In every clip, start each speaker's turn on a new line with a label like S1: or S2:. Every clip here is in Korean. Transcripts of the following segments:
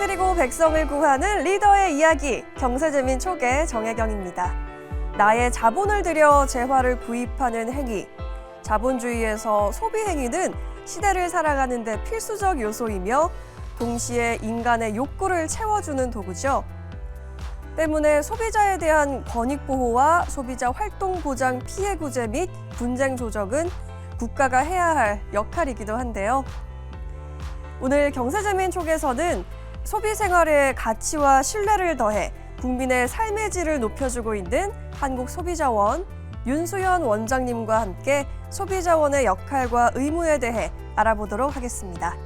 S1: 그리고 백성을 구하는 리더의 이야기, 경제재민 촉의 정혜경입니다. 나의 자본을 들여 재화를 구입하는 행위, 자본주의에서 소비 행위는 시대를 살아가는 데 필수적 요소이며 동시에 인간의 욕구를 채워주는 도구죠. 때문에 소비자에 대한 권익 보호와 소비자 활동 보장 피해 구제 및 분쟁 조정은 국가가 해야 할 역할이기도 한데요. 오늘 경제재민 촉에서는 소비 생활의 가치와 신뢰를 더해 국민의 삶의 질을 높여주고 있는 한국소비자원 윤수현 원장님과 함께 소비자원의 역할과 의무에 대해 알아보도록 하겠습니다.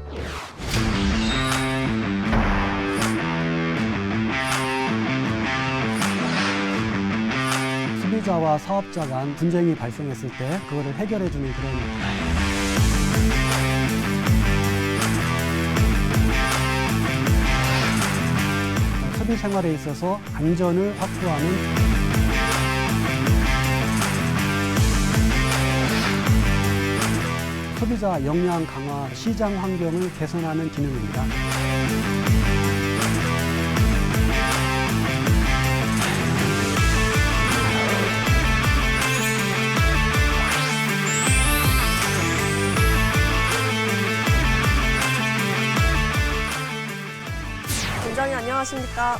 S2: 소비자와 사업자 간 분쟁이 발생했을 때 그거를 해결해주는 그런 소비 생활에 있어서 안전을 확보하는 소비자 역량 강화, 시장 환경을 개선하는 기능입니다.
S1: 원장님 안녕하십니까?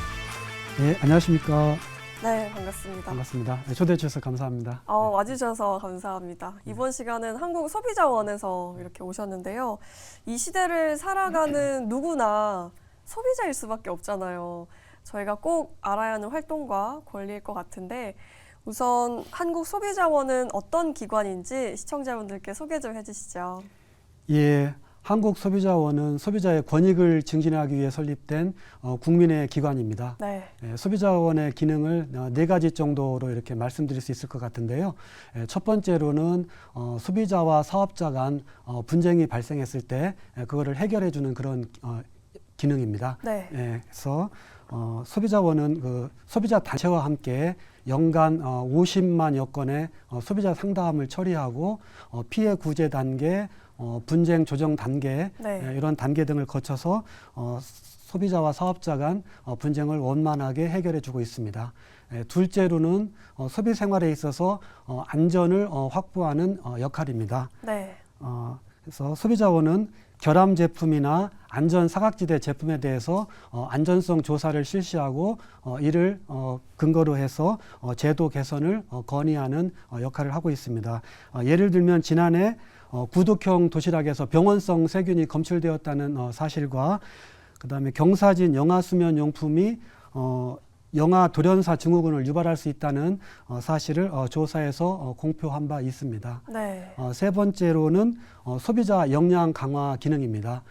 S2: 네, 안녕하십니까?
S1: 네, 반갑습니다.
S2: 반갑습니다. 네, 초대해 주셔서 감사합니다.
S1: 와주셔서 감사합니다. 이번 시간은 한국소비자원에서 이렇게 오셨는데요. 이 시대를 살아가는 누구나 소비자일 수밖에 없잖아요. 저희가 꼭 알아야 하는 활동과 권리일 것 같은데 우선 한국소비자원은 어떤 기관인지 시청자분들께 소개 좀 해주시죠.
S2: 예, 한국소비자원은 소비자의 권익을 증진하기 위해 설립된 국민의 기관입니다.
S1: 네.
S2: 소비자원의 기능을 네 가지 정도로 이렇게 말씀드릴 수 있을 것 같은데요. 첫 번째로는 소비자와 사업자 간 분쟁이 발생했을 때 그거를 해결해 주는 그런 기능입니다.
S1: 네.
S2: 그래서 소비자원은 그 소비자 단체와 함께 연간 50만여 건의 소비자 상담을 처리하고 피해 구제 단계, 분쟁 조정 단계,
S1: 네.
S2: 이런 단계 등을 거쳐서 소비자와 사업자 간 분쟁을 원만하게 해결해 주고 있습니다. 둘째로는 소비 생활에 있어서 안전을 확보하는 역할입니다.
S1: 네.
S2: 그래서 소비자원은 결함 제품이나 안전 사각지대 제품에 대해서 안전성 조사를 실시하고 이를 근거로 해서 제도 개선을 건의하는 역할을 하고 있습니다. 예를 들면 지난해 구독형 도시락에서 병원성 세균이 검출되었다는 사실과 그다음에 경사진 영하 수면 용품이 영하 돌연사 증후군을 유발할 수 있다는 사실을 조사해서 공표한 바 있습니다.
S1: 네.
S2: 세 번째로는 소비자 역량 강화 기능입니다.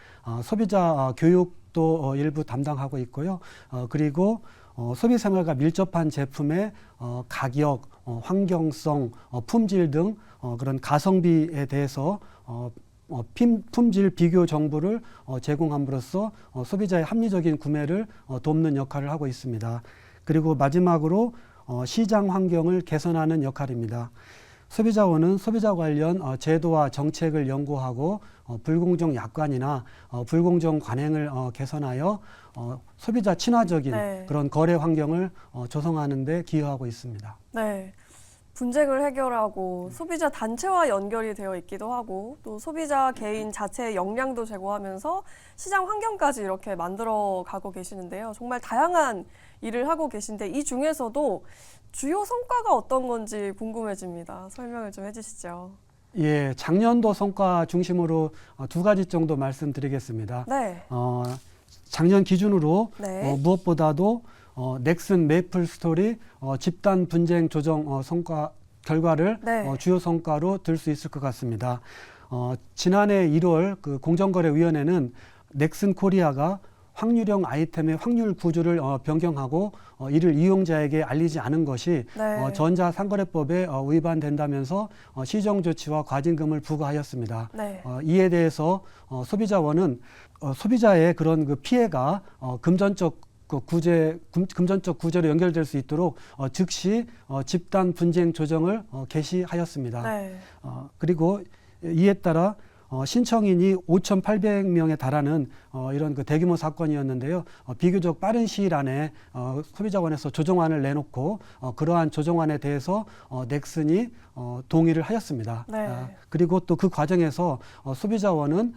S2: 소비자 교육도 일부 담당하고 있고요. 그리고 소비 생활과 밀접한 제품의 가격, 환경성, 품질 등 그런 가성비에 대해서 품질 비교 정보를 제공함으로써 소비자의 합리적인 구매를 돕는 역할을 하고 있습니다. 그리고 마지막으로 시장 환경을 개선하는 역할입니다. 소비자원은 소비자 관련 제도와 정책을 연구하고 불공정 약관이나 불공정 관행을 개선하여 소비자 친화적인
S1: 네.
S2: 그런 거래 환경을 조성하는 데 기여하고 있습니다.
S1: 네. 분쟁을 해결하고 소비자 단체와 연결이 되어 있기도 하고 또 소비자 개인 자체의 역량도 제고하면서 시장 환경까지 이렇게 만들어 가고 계시는데요. 정말 다양한 일을 하고 계신데 이 중에서도 주요 성과가 어떤 건지 궁금해집니다. 설명을 좀 해주시죠.
S2: 예, 작년도 성과 중심으로 두 가지 정도 말씀드리겠습니다.
S1: 네.
S2: 작년 기준으로
S1: 네.
S2: 무엇보다도 넥슨 메이플 스토리 집단 분쟁 조정 성과 결과를
S1: 네.
S2: 주요 성과로 들 수 있을 것 같습니다. 지난해 1월 그 공정거래위원회는 넥슨 코리아가 확률형 아이템의 확률 구조를 변경하고 이를 이용자에게 알리지 않은 것이
S1: 네.
S2: 전자상거래법에 위반된다면서 시정 조치와 과징금을 부과하였습니다.
S1: 네.
S2: 이에 대해서 소비자원은 소비자의 그런 그 피해가 금전적 구제로 연결될 수 있도록 즉시 집단 분쟁 조정을 개시하였습니다.
S1: 네.
S2: 그리고 이에 따라 신청인이 5,800명에 달하는 이런 그 대규모 사건이었는데요. 비교적 빠른 시일 안에 소비자원에서 조정안을 내놓고 그러한 조정안에 대해서 넥슨이 동의를 하였습니다.
S1: 네.
S2: 그리고 또 그 과정에서 소비자원은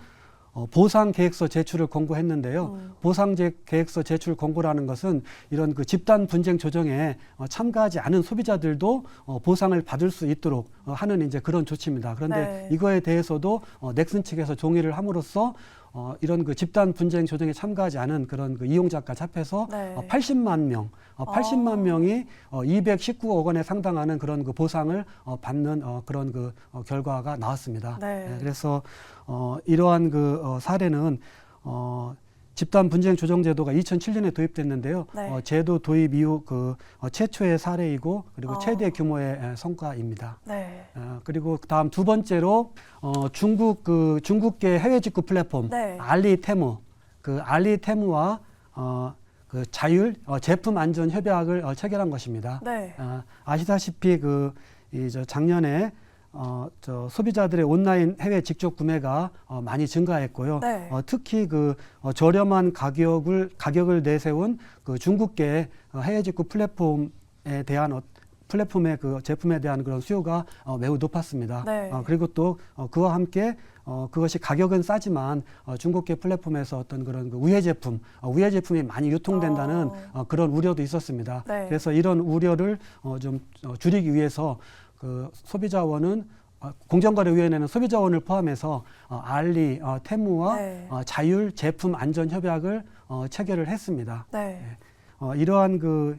S2: 보상 계획서 제출을 권고했는데요. 보상 계획서 제출 권고라는 것은 이런 그 집단 분쟁 조정에 참가하지 않은 소비자들도 보상을 받을 수 있도록 하는 이제 그런 조치입니다. 그런데
S1: 네.
S2: 이거에 대해서도 넥슨 측에서 동의를 함으로써 이런 그 집단 분쟁 조정에 참가하지 않은 그런 그 이용자까지 합해서
S1: 네.
S2: 80만 명, 80만 명이 219억 원에 상당하는 그런 그 보상을 받는 그런 그 결과가 나왔습니다.
S1: 네.
S2: 그래서 이러한 그 사례는 집단 분쟁 조정 제도가 2007년에 도입됐는데요.
S1: 네.
S2: 제도 도입 이후 그 최초의 사례이고 그리고 최대 규모의 성과입니다.
S1: 네.
S2: 그리고 다음 두 번째로 중국계 해외 직구 플랫폼
S1: 네.
S2: 알리테무 그 알리테무와 그 자율 제품 안전 협약을 체결한 것입니다.
S1: 네.
S2: 아시다시피 작년에 소비자들의 온라인 해외 직접 구매가 많이 증가했고요.
S1: 네.
S2: 특히 저렴한 가격을 내세운 그 중국계 해외 직구 플랫폼의 그 제품에 대한 그런 수요가 매우 높았습니다.
S1: 네.
S2: 그리고 또 그와 함께 그것이 가격은 싸지만 중국계 플랫폼에서 어떤 그런 그 우회 제품이 많이 유통된다는 그런 우려도 있었습니다.
S1: 네.
S2: 그래서 이런 우려를 좀 줄이기 위해서 그 소비자원은 공정거래위원회는 소비자원을 포함해서 테무와
S1: 네.
S2: 자율 제품 안전 협약을 체결을 했습니다.
S1: 네.
S2: 이러한 그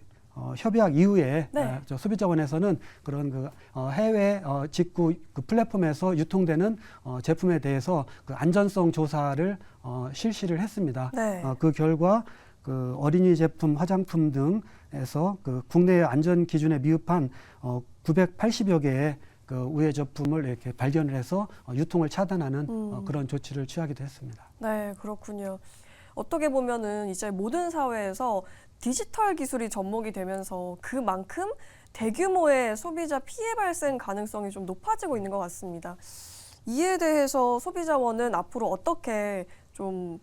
S2: 협약 이후에
S1: 네.
S2: 소비자원에서는 그런 그 해외 직구 그 플랫폼에서 유통되는 제품에 대해서 그 안전성 조사를 실시를 했습니다.
S1: 네.
S2: 그 결과 그 어린이 제품, 화장품 등에서 그 국내 안전 기준에 미흡한 980여 개의 그 우회 제품을 이렇게 발견을 해서 유통을 차단하는 그런 조치를 취하기도 했습니다.
S1: 네, 그렇군요. 어떻게 보면은 이제 모든 사회에서 디지털 기술이 접목이 되면서 그만큼 대규모의 소비자 피해 발생 가능성이 좀 높아지고 있는 것 같습니다. 이에 대해서 소비자원은 앞으로 어떻게 좀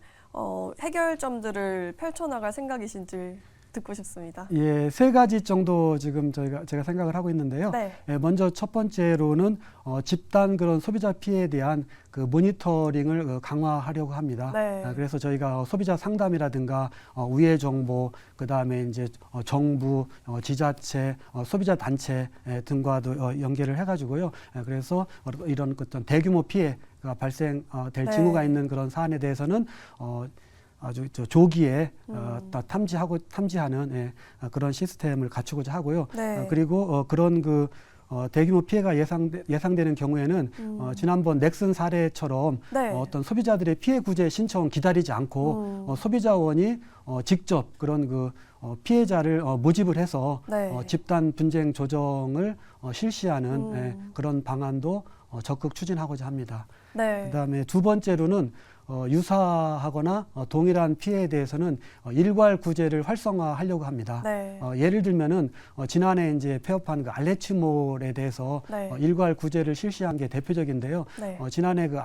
S1: 해결점들을 펼쳐나갈 생각이신지 듣고 싶습니다.
S2: 예, 세 가지 정도 지금 제가 생각을 하고 있는데요.
S1: 네.
S2: 먼저 첫 번째로는 집단 그런 소비자 피해에 대한 그 모니터링을 강화하려고 합니다.
S1: 네.
S2: 그래서 저희가 소비자 상담이라든가 우회 정보, 그 다음에 이제 정부, 지자체, 소비자 단체 등과도 연계를 해가지고요. 그래서 이런 어떤 대규모 피해가 발생될
S1: 네.
S2: 징후가 있는 그런 사안에 대해서는 아주 조기에 탐지하는 그런 시스템을 갖추고자 하고요.
S1: 네.
S2: 그리고 그런 그 대규모 피해가 예상되는 경우에는 지난번 넥슨 사례처럼
S1: 네.
S2: 어떤 소비자들의 피해 구제 신청을 기다리지 않고 소비자원이 직접 그런 그 피해자를 모집을 해서
S1: 네.
S2: 집단 분쟁 조정을 실시하는 그런 방안도 적극 추진하고자 합니다.
S1: 네.
S2: 그다음에 두 번째로는 유사하거나 동일한 피해에 대해서는 일괄 구제를 활성화하려고 합니다.
S1: 네.
S2: 예를 들면은 지난해 이제 폐업한 그 알레츠몰에 대해서
S1: 네.
S2: 일괄 구제를 실시한 게 대표적인데요.
S1: 네.
S2: 지난해 그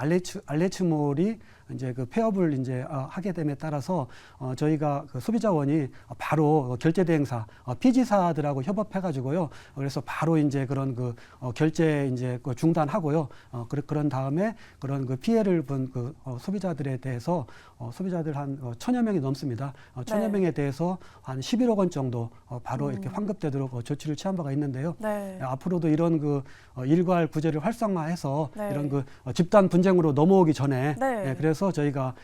S2: 알레츠몰이 이제 그 폐업을 이제 하게 됨에 따라서 저희가 그 소비자원이 바로 결제 대행사 피지사들하고 협업해가지고요. 그래서 바로 이제 그런 그 결제 이제 그 중단하고요. 그런 다음에 그런 그 피해를 본 그 소비자들에 대해서 소비자들 한 1,000여 명이 넘습니다. 1,000여
S1: 네.
S2: 명에 대해서 한 11억 원 정도 바로 이렇게 환급되도록 조치를 취한 바가 있는데요.
S1: 네.
S2: 앞으로도 이런 그 일괄 구제를 활성화해서
S1: 네.
S2: 이런 그 집단 분쟁으로 넘어오기 전에
S1: 네.
S2: 그래서 저희가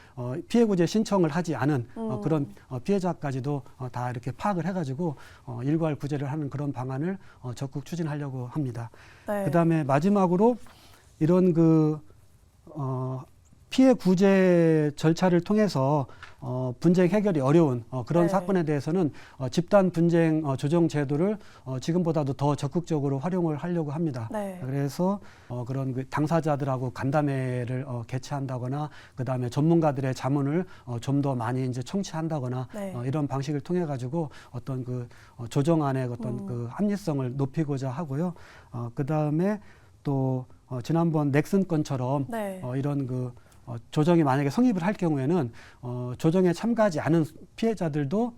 S2: 피해 구제 신청을 하지 않은 그런 피해자까지도 다 이렇게 파악을 해가지고 일괄 구제를 하는 그런 방안을 적극 추진하려고 합니다.
S1: 네.
S2: 그다음에 마지막으로 이런 그 피해 구제 절차를 통해서 분쟁 해결이 어려운 그런
S1: 네.
S2: 사건에 대해서는 집단 분쟁 조정 제도를 지금보다도 더 적극적으로 활용을 하려고 합니다.
S1: 네.
S2: 그래서 그런 그 당사자들하고 간담회를 개최한다거나 그다음에 전문가들의 자문을 좀 더 많이 이제 청취한다거나
S1: 네.
S2: 이런 방식을 통해 가지고 어떤 그 조정안의 어떤 그 합리성을 높이고자 하고요. 그다음에 또 지난번 넥슨 건처럼
S1: 네.
S2: 이런 그 조정이 만약에 성립을 할 경우에는 조정에 참가하지 않은 피해자들도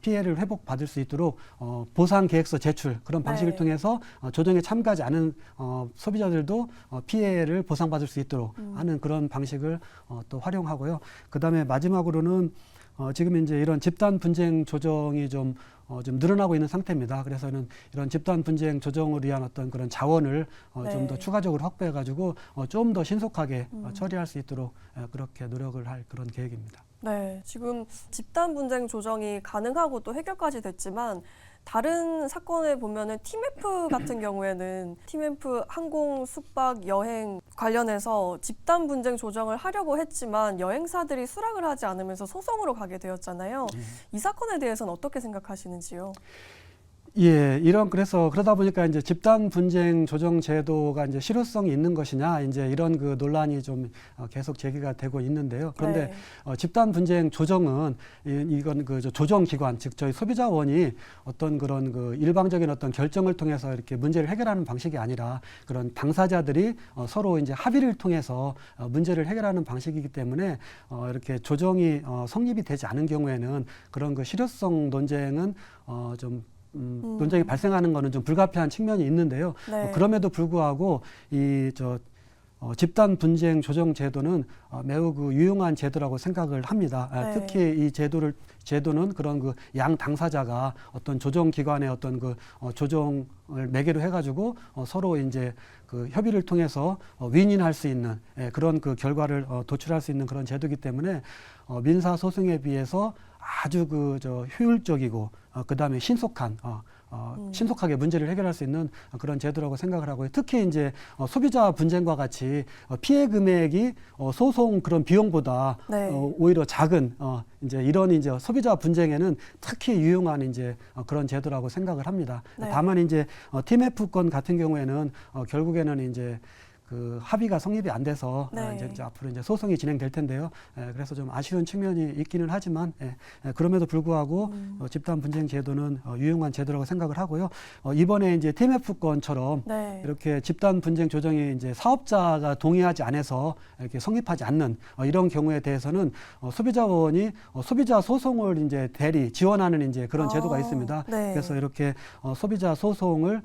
S2: 피해를 회복받을 수 있도록 보상 계획서 제출 그런 방식을
S1: 네.
S2: 통해서 조정에 참가하지 않은 소비자들도 피해를 보상받을 수 있도록 하는 그런 방식을 또 활용하고요. 그다음에 마지막으로는 지금 이제 이런 집단 분쟁 조정이 좀 늘어나고 있는 상태입니다. 그래서는 이런 집단 분쟁 조정을 위한 어떤 그런 자원을 좀 더 추가적으로 확보해가지고 좀 더 신속하게 처리할 수 있도록 그렇게 노력을 할 그런 계획입니다.
S1: 네, 지금 집단 분쟁 조정이 가능하고 또 해결까지 됐지만 다른 사건에 보면은 TMF 같은 경우에는 TMF 항공, 숙박, 여행 관련해서 집단 분쟁 조정을 하려고 했지만 여행사들이 수락을 하지 않으면서 소송으로 가게 되었잖아요. 이 사건에 대해서는 어떻게 생각하시는지요?
S2: 예, 그래서 그러다 보니까 이제 집단 분쟁 조정 제도가 이제 실효성이 있는 것이냐, 이제 이런 그 논란이 좀 계속 제기가 되고 있는데요. 그런데
S1: 네.
S2: 집단 분쟁 조정은 이건 그 조정 기관, 즉 저희 소비자원이 어떤 그런 그 일방적인 어떤 결정을 통해서 이렇게 문제를 해결하는 방식이 아니라 그런 당사자들이 서로 이제 합의를 통해서 문제를 해결하는 방식이기 때문에 이렇게 조정이 성립이 되지 않은 경우에는 그런 그 실효성 논쟁은 좀 논쟁이 발생하는 것은 좀 불가피한 측면이 있는데요.
S1: 네.
S2: 그럼에도 불구하고 집단 분쟁 조정 제도는 매우 그 유용한 제도라고 생각을 합니다.
S1: 네.
S2: 특히 이 제도는 그런 그 양 당사자가 어떤 조정 기관의 어떤 그 조정을 매개로 해가지고 서로 이제 그 협의를 통해서 윈윈할 수 있는 그런 그 결과를 도출할 수 있는 그런 제도이기 때문에 민사 소송에 비해서 아주 효율적이고 그다음에 신속하게 문제를 해결할 수 있는 그런 제도라고 생각을 하고요. 특히 이제 소비자 분쟁과 같이 피해 금액이 소송 그런 비용보다
S1: 네.
S2: 오히려 작은 이제 이런 이제 소비자 분쟁에는 특히 유용한 이제 그런 제도라고 생각을 합니다.
S1: 네.
S2: 다만 이제 TMF 건 같은 경우에는 결국에는 이제 그 합의가 성립이 안 돼서
S1: 네.
S2: 이제 앞으로 이제 소송이 진행될 텐데요. 그래서 좀 아쉬운 측면이 있기는 하지만 그럼에도 불구하고 집단 분쟁 제도는 유용한 제도라고 생각을 하고요. 이번에 이제 TMF 건처럼
S1: 네.
S2: 이렇게 집단 분쟁 조정이 이제 사업자가 동의하지 않아서 이렇게 성립하지 않는 이런 경우에 대해서는 소비자원이 소비자 소송을 이제 지원하는 이제 그런 제도가 있습니다.
S1: 네.
S2: 그래서 이렇게 소비자 소송을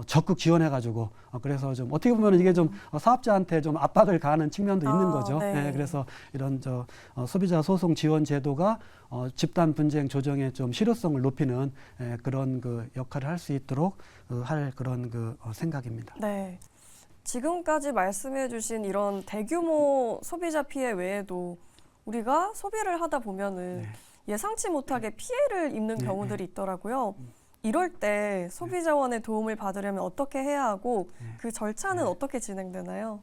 S2: 적극 지원해가지고 그래서 좀 어떻게 보면 이게 좀 사업자한테 좀 압박을 가하는 측면도 있는 거죠.
S1: 네.
S2: 그래서 이런 소비자 소송 지원 제도가 집단 분쟁 조정의 좀 실효성을 높이는 그런 그 역할을 할 수 있도록 할 그런 그 생각입니다.
S1: 네. 지금까지 말씀해주신 이런 대규모 소비자 피해 외에도 우리가 소비를 하다 보면은 예상치 못하게 피해를 입는 경우들이 있더라고요. 이럴 때 소비자원의 도움을 받으려면 어떻게 해야 하고 그 절차는 어떻게 진행되나요?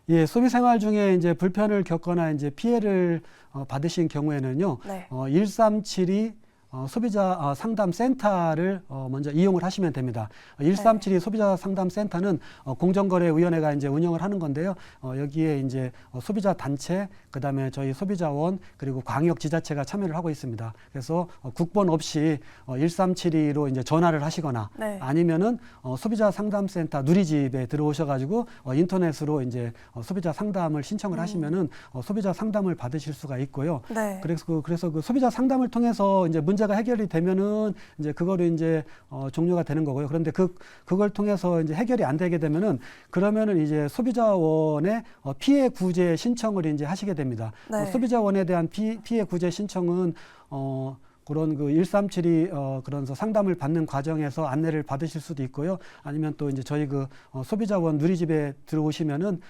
S2: 예, 소비 생활 중에 이제 불편을 겪거나 이제 피해를 받으신 경우에는요,
S1: 네.
S2: 1372 소비자 상담 센터를 먼저 이용을 하시면 됩니다. 1372 소비자 상담 센터는 공정거래위원회가 이제 운영을 하는 건데요. 여기에 이제 소비자 단체, 그다음에 저희 소비자원 그리고 광역 지자체가 참여를 하고 있습니다. 그래서 국번 없이 1372로 이제 전화를 하시거나
S1: 네.
S2: 아니면은 소비자 상담센터 누리집에 들어오셔가지고 인터넷으로 이제 소비자 상담을 신청을 하시면은 소비자 상담을 받으실 수가 있고요.
S1: 네.
S2: 그래서 그 소비자 상담을 통해서 이제 문제가 해결이 되면은 이제 그거를 이제 종료가 되는 거고요. 그런데 그걸 통해서 이제 해결이 안 되게 되면은 그러면은 이제 소비자원의 피해 구제 신청을 이제 하시게 됩니다.
S1: 네.
S2: 소비자원에 대한 피해 구제 신청은 그런 그 1372 그런 상담을 받는 과정에서 안내를 받으실 수도 있고요. 아니면 또 이제 저희 그 소비자원 누리집에 들어오시면은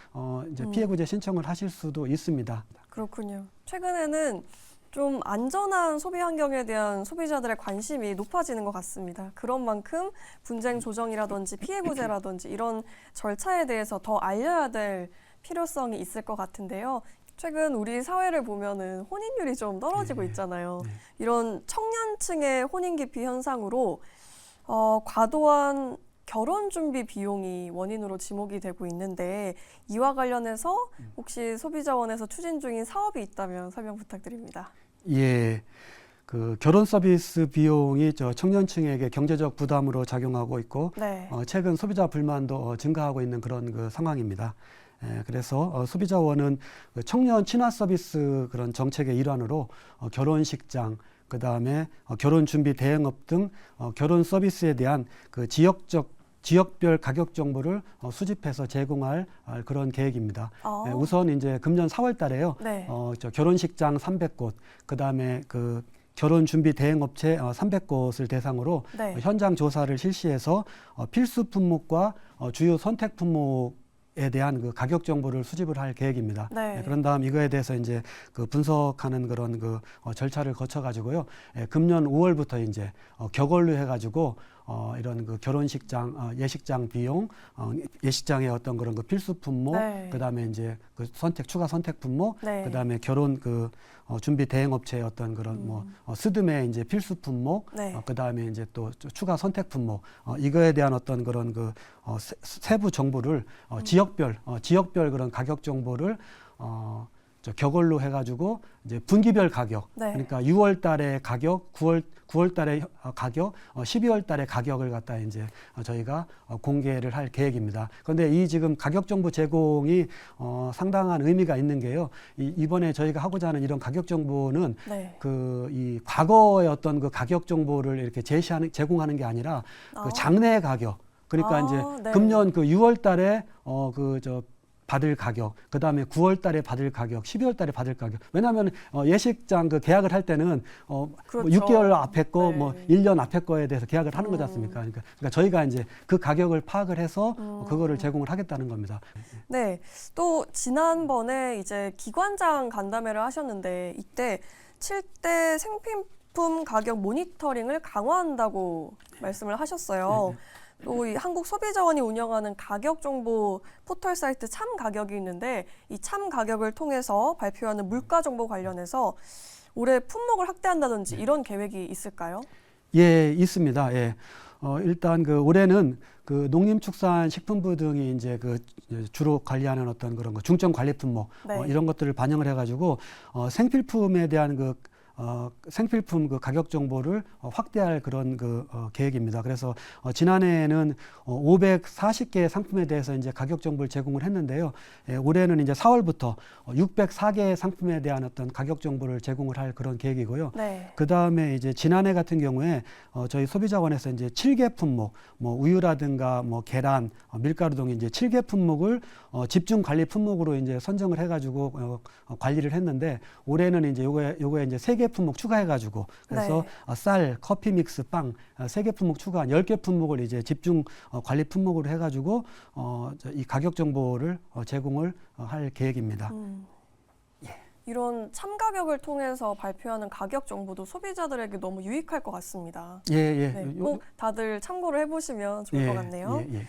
S2: 이제 피해 구제 신청을 하실 수도 있습니다.
S1: 그렇군요. 최근에는 좀 안전한 소비 환경에 대한 소비자들의 관심이 높아지는 것 같습니다. 그런 만큼 분쟁 조정이라든지 피해 구제라든지 이런 절차에 대해서 더 알려야 될 필요성이 있을 것 같은데요. 최근 우리 사회를 보면은 혼인율이 좀 떨어지고 있잖아요. 이런 청년층의 혼인 기피 현상으로 과도한 결혼 준비 비용이 원인으로 지목이 되고 있는데 이와 관련해서 혹시 소비자원에서 추진 중인 사업이 있다면 설명 부탁드립니다.
S2: 예. 그 결혼 서비스 비용이 저 청년층에게 경제적 부담으로 작용하고 있고
S1: 네.
S2: 최근 소비자 불만도 증가하고 있는 그런 그 상황입니다. 그래서 소비자원은 그 청년 친화 서비스 그런 정책의 일환으로 결혼식장, 그 다음에 결혼 준비 대행업 등 결혼 서비스에 대한 그 지역별 가격 정보를 수집해서 제공할 그런 계획입니다. 우선 이제 금년 4월 달에요.
S1: 네.
S2: 결혼식장 300곳, 그 다음에 그 결혼 준비 대행업체 300곳을 대상으로
S1: 네.
S2: 현장 조사를 실시해서 필수 품목과 주요 선택 품목에 대한 그 가격 정보를 수집을 할 계획입니다.
S1: 네.
S2: 그런 다음 이거에 대해서 이제 그 분석하는 그런 그 절차를 거쳐 가지고요. 금년 5월부터 이제 격언로 해가지고 이런 그 결혼식장, 예식장 비용, 예식장의 어떤 그런 그 필수 품목,
S1: 네.
S2: 그다음에 이제 그 추가 선택 품목,
S1: 네.
S2: 그다음에 결혼 그 준비 대행업체의 어떤 그런 뭐 스드메 이제 필수 품목,
S1: 네.
S2: 그다음에 이제 또 추가 선택 품목, 이거에 대한 어떤 그런 그 세부 정보를 지역별 그런 가격 정보를 격언로 해가지고 이제 분기별 가격,
S1: 네.
S2: 그러니까 6월 달에 가격, 9월 달에 가격, 12월 달에 가격을 갖다 이제 저희가 공개를 할 계획입니다. 그런데 이 지금 가격 정보 제공이 상당한 의미가 있는 게요. 이번에 저희가 하고자 하는 이런 가격 정보는
S1: 네.
S2: 그 이 과거의 어떤 그 가격 정보를 이렇게 제공하는 게 아니라 그 장래 가격. 그러니까 이제
S1: 네.
S2: 금년 그 6월 달에 받을 가격, 그 다음에 9월 달에 받을 가격, 12월 달에 받을 가격. 왜냐하면 예식장 그 계약을 할 때는
S1: 그렇죠.
S2: 뭐 6개월 앞에 거,
S1: 네.
S2: 뭐 1년 앞에 거에 대해서 계약을 하는 거지 않습니까? 그러니까 저희가 이제 그 가격을 파악을 해서 그거를 제공을 하겠다는 겁니다.
S1: 네. 또 지난번에 이제 기관장 간담회를 하셨는데 이때 7대 생필품 가격 모니터링을 강화한다고 말씀을 하셨어요. 또 이 한국소비자원이 운영하는 가격정보 포털 사이트 참가격이 있는데 이 참가격을 통해서 발표하는 물가 정보 관련해서 올해 품목을 확대한다든지 이런 계획이 있을까요?
S2: 예, 있습니다. 예. 일단 그 올해는 그 농림축산식품부 등이 이제 그 주로 관리하는 어떤 그런 거 중점 관리 품목
S1: 네.
S2: 이런 것들을 반영을 해가지고 생필품에 대한 그 생필품 그 가격 정보를 확대할 그런 그 계획입니다. 그래서 지난해에는 540개 상품에 대해서 이제 가격 정보를 제공을 했는데요. 올해는 이제 4월부터 604개 상품에 대한 어떤 가격 정보를 제공을 할 그런 계획이고요.
S1: 네.
S2: 그 다음에 이제 지난해 같은 경우에 저희 소비자원에서 이제 7개 품목, 뭐 우유라든가 뭐 계란, 밀가루 등 이제 7개 품목을 집중 관리 품목으로 이제 선정을 해가지고 관리를 했는데 올해는 이제 요거에 이제 3개 품목 추가해가지고 그래서
S1: 네.
S2: 쌀, 커피 믹스, 빵 3개 품목 추가 10개 품목을 이제 집중 관리 품목으로 해가지고 이 가격 정보를 제공을 할 계획입니다.
S1: 이런 참가격을 통해서 발표하는 가격 정보도 소비자들에게 너무 유익할 것 같습니다.
S2: 예.
S1: 네, 꼭 다들 참고를 해보시면 좋을 것 같네요.
S2: 예.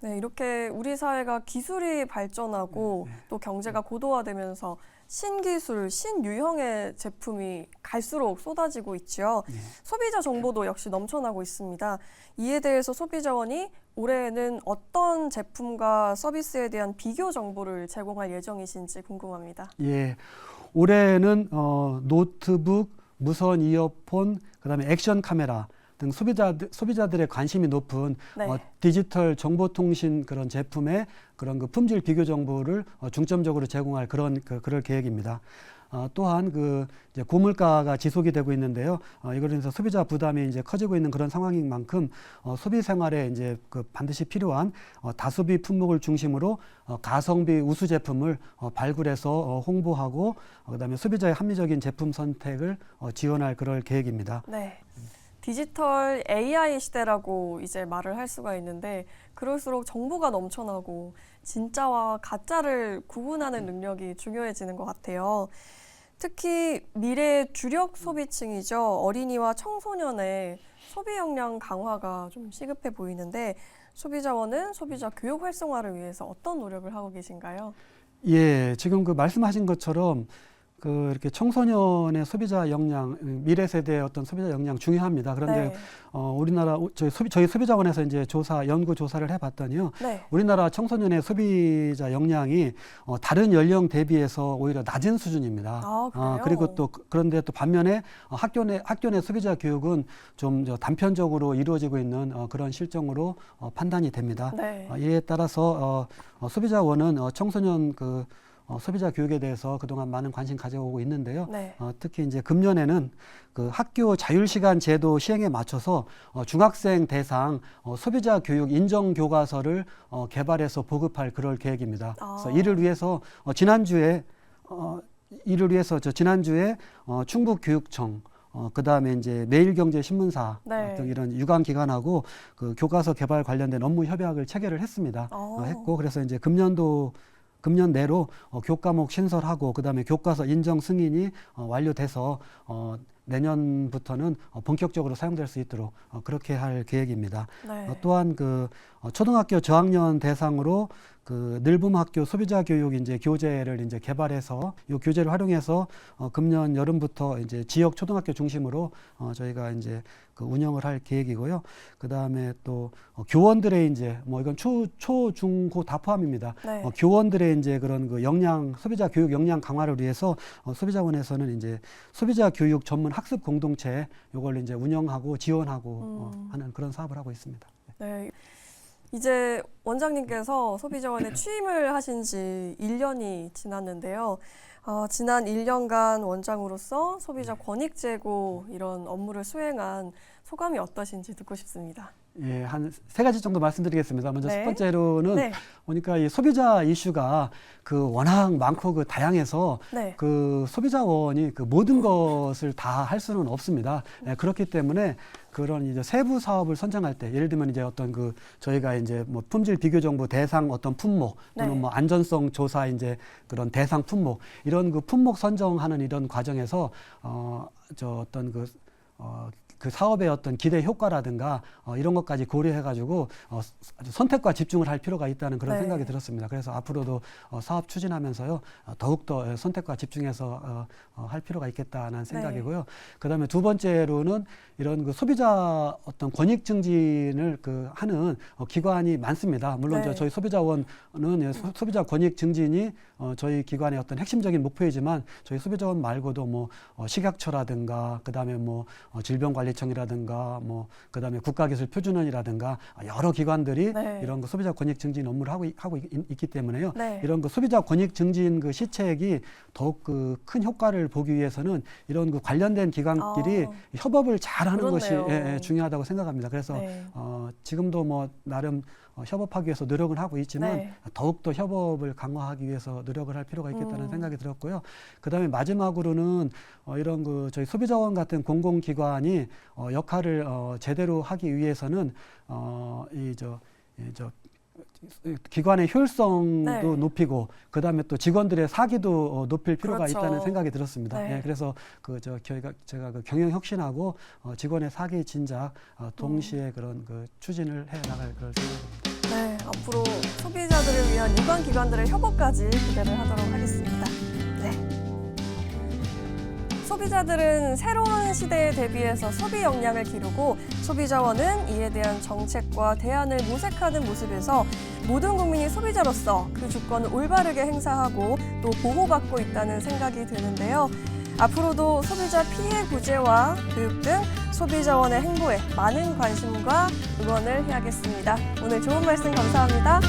S1: 네, 이렇게 우리 사회가 기술이 발전하고 또 경제가 고도화되면서 신기술, 신유형의 제품이 갈수록 쏟아지고 있죠. 소비자 정보도 역시 넘쳐나고 있습니다. 이에 대해서 소비자원이 올해에는 어떤 제품과 서비스에 대한 비교 정보를 제공할 예정이신지 궁금합니다.
S2: 예, 올해는 노트북, 무선 이어폰, 그다음에 액션 카메라 등 소비자들의 관심이 높은
S1: 네.
S2: 디지털 정보통신 그런 제품의 그런 그 품질 비교 정보를 중점적으로 제공할 그럴 계획입니다. 또한 그 이제 고물가가 지속이 되고 있는데요. 이걸로 인해서 소비자 부담이 이제 커지고 있는 그런 상황인 만큼 소비 생활에 이제 그 반드시 필요한 다소비 품목을 중심으로 가성비 우수 제품을 발굴해서 홍보하고 그다음에 소비자의 합리적인 제품 선택을 지원할 그럴 계획입니다.
S1: 네. 디지털 AI 시대라고 이제 말을 할 수가 있는데 그럴수록 정보가 넘쳐나고 진짜와 가짜를 구분하는 능력이 중요해지는 것 같아요. 특히 미래의 주력 소비층이죠. 어린이와 청소년의 소비 역량 강화가 좀 시급해 보이는데 소비자원은 소비자 교육 활성화를 위해서 어떤 노력을 하고 계신가요?
S2: 예, 지금 그 말씀하신 것처럼 이렇게 청소년의 소비자 역량, 미래 세대의 어떤 소비자 역량 중요합니다. 그런데
S1: 네.
S2: 우리나라 저희 소비자원에서 이제 연구 조사를 해봤더니요.
S1: 네.
S2: 우리나라 청소년의 소비자 역량이 다른 연령 대비해서 오히려 낮은 수준입니다.
S1: 아, 그래요?
S2: 그리고 또 그런데 또 반면에 학교 내 소비자 교육은 좀 단편적으로 이루어지고 있는 그런 실정으로 판단이 됩니다.
S1: 네.
S2: 이에 따라서 소비자원은 청소년 소비자 교육에 대해서 그동안 많은 관심 가져오고 있는데요.
S1: 네.
S2: 특히 이제 금년에는 학교 자율시간 제도 시행에 맞춰서 중학생 대상 소비자 교육 인정 교과서를 개발해서 보급할 그럴 계획입니다. 그래서 이를 위해서 지난주에 충북교육청 그다음에 이제 매일경제신문사
S1: 네.
S2: 등 이런 유관기관하고 교과서 개발 관련된 업무 협약을 체결을 했습니다. 했고 그래서 이제 금년 내로 교과목 신설하고 그다음에 교과서 인정 승인이 완료돼서 내년부터는 본격적으로 사용될 수 있도록 그렇게 할 계획입니다.
S1: 네.
S2: 또한 초등학교 저학년 대상으로 늘봄학교 소비자 교육 이제 교재를 이제 개발해서 이 교재를 활용해서 금년 여름부터 이제 지역 초등학교 중심으로 저희가 이제 운영을 할 계획이고요. 그 다음에 또 교원들의 이제 이건 초, 중, 고 다 포함입니다.
S1: 네.
S2: 교원들의 이제 그런 소비자 교육 역량 강화를 위해서 소비자원에서는 이제 소비자 교육 전문 학습 공동체 요걸 이제 운영하고 지원하고 하는 그런 사업을 하고 있습니다.
S1: 네. 이제 원장님께서 소비자원에 취임을 하신 지 1년이 지났는데요. 지난 1년간 원장으로서 소비자 권익 제고 이런 업무를 수행한 소감이 어떠신지 듣고 싶습니다.
S2: 예, 한 세 가지 정도 말씀드리겠습니다. 먼저
S1: 네.
S2: 첫 번째로는
S1: 네.
S2: 보니까 이 소비자 이슈가 워낙 많고 다양해서
S1: 네.
S2: 소비자원이 모든 것을 다 할 수는 없습니다. 예, 그렇기 때문에 그런 이제 세부 사업을 선정할 때 예를 들면 이제 어떤 저희가 이제 품질 비교 정보 대상 어떤 품목 또는
S1: 네.
S2: 안전성 조사 이제 그런 대상 품목 이런 품목 선정하는 이런 과정에서 그 사업의 어떤 기대 효과라든가 이런 것까지 고려해가지고 아주 선택과 집중을 할 필요가 있다는 그런
S1: 네.
S2: 생각이 들었습니다. 그래서 앞으로도 사업 추진하면서요 더욱더 선택과 집중해서 할 필요가 있겠다는 생각이고요.
S1: 네.
S2: 그다음에 두 번째로는 이런 소비자 어떤 권익 증진을 하는 기관이 많습니다. 물론
S1: 네.
S2: 저희 소비자원은 소비자 권익 증진이 저희 기관의 어떤 핵심적인 목표이지만 저희 소비자원 말고도 식약처라든가 그다음에 질병관리청이라든가 그다음에 국가기술표준원이라든가 여러 기관들이
S1: 네.
S2: 이런 소비자 권익 증진 업무를 하고 있기 때문에요.
S1: 네.
S2: 이런 소비자 권익 증진 시책이 더욱 큰 효과를 보기 위해서는 이런 관련된 기관끼리 협업을 잘하는 것이 중요하다고 생각합니다. 그래서
S1: 네.
S2: 지금도 나름 협업하기 위해서 노력을 하고 있지만
S1: 네.
S2: 더욱더 협업을 강화하기 위해서 노력을 할 필요가 있겠다는 생각이 들었고요. 그다음에 마지막으로는 이런 저희 소비자원 같은 공공기관이 역할을 제대로 하기 위해서는 기관의 효율성도
S1: 네.
S2: 높이고 그다음에 또 직원들의 사기도 높일 필요가
S1: 그렇죠.
S2: 있다는 생각이 들었습니다.
S1: 네.
S2: 예, 그래서 제가 경영 혁신하고 직원의 사기 진작 동시에 그런 추진을 해 나갈 그럴 생각입니다.
S1: 네, 앞으로 소비자들을 위한 유관 기관들의 협업까지 기대를 하도록 하겠습니다. 네. 소비자들은 새로운 시대에 대비해서 소비 역량을 기르고 소비자원은 이에 대한 정책과 대안을 모색하는 모습에서 모든 국민이 소비자로서 그 주권을 올바르게 행사하고 또 보호받고 있다는 생각이 드는데요. 앞으로도 소비자 피해 구제와 교육 등 소비자원의 행보에 많은 관심과 응원을 해야겠습니다. 오늘 좋은 말씀 감사합니다.